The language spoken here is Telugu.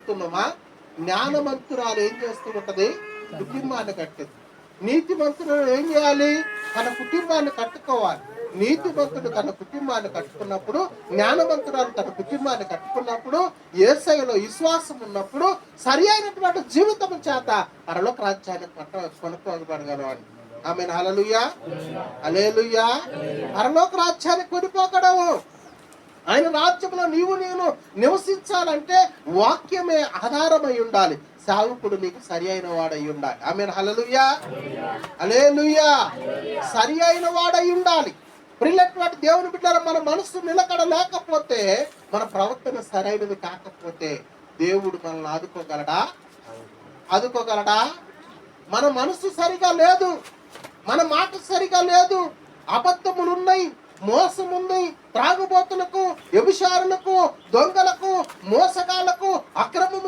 కట్టుతున్నామా? జ్ఞానవంతురాలు ఏం చేస్తూ ఉంటది? కుటుంబాన్ని కట్టేది. నీతిమంతుడు ఏం చేయాలి? తన కుటుంబాన్ని కట్టుకోవాలి. నీతిమంతుడు తన కుటుంబాన్ని కట్టుకున్నప్పుడు, జ్ఞానవంతురాలు తన కుటుంబాన్ని కట్టుకున్నప్పుడు, యేసయ్యలో విశ్వాసం ఉన్నప్పుడు సరి అయినటువంటి జీవితం చేత పరలోక రాజ్యాన్ని కొనుక్కోగలవాడు. ఆమేన్. హల్లెలూయా, హల్లెలూయా. పరలోక రాజ్యాన్ని కొనుక్కోగలవు. ఆయన రాజ్యంలో నీవు నేను నివసించాలంటే వాక్యమే ఆధారమై ఉండాలి. సేవకుడు నీకు సరి అయిన వాడై ఉండాలి. ఆమేన్. హల్లెలూయా, హల్లెలూయా. సరి అయిన వాడై ఉండాలి. ప్రియులైనటువంటి దేవుని బిడ్డలారా, మన మనసు నిలకడ లేకపోతే, మన ప్రవర్తన సరైనది కాకపోతే దేవుడు మనల్ని ఆదుకోగలడా? ఆదుకోగలడా? మన మనసు సరిగా లేదు, మన మాట సరిగా లేదు, అబద్ధములు ఉన్నాయి, మోసం ఉంది. త్రాగుబోతులకు, వ్యభిచారులకు, దొంగలకు, మోసగాళ్లకు, అక్రమము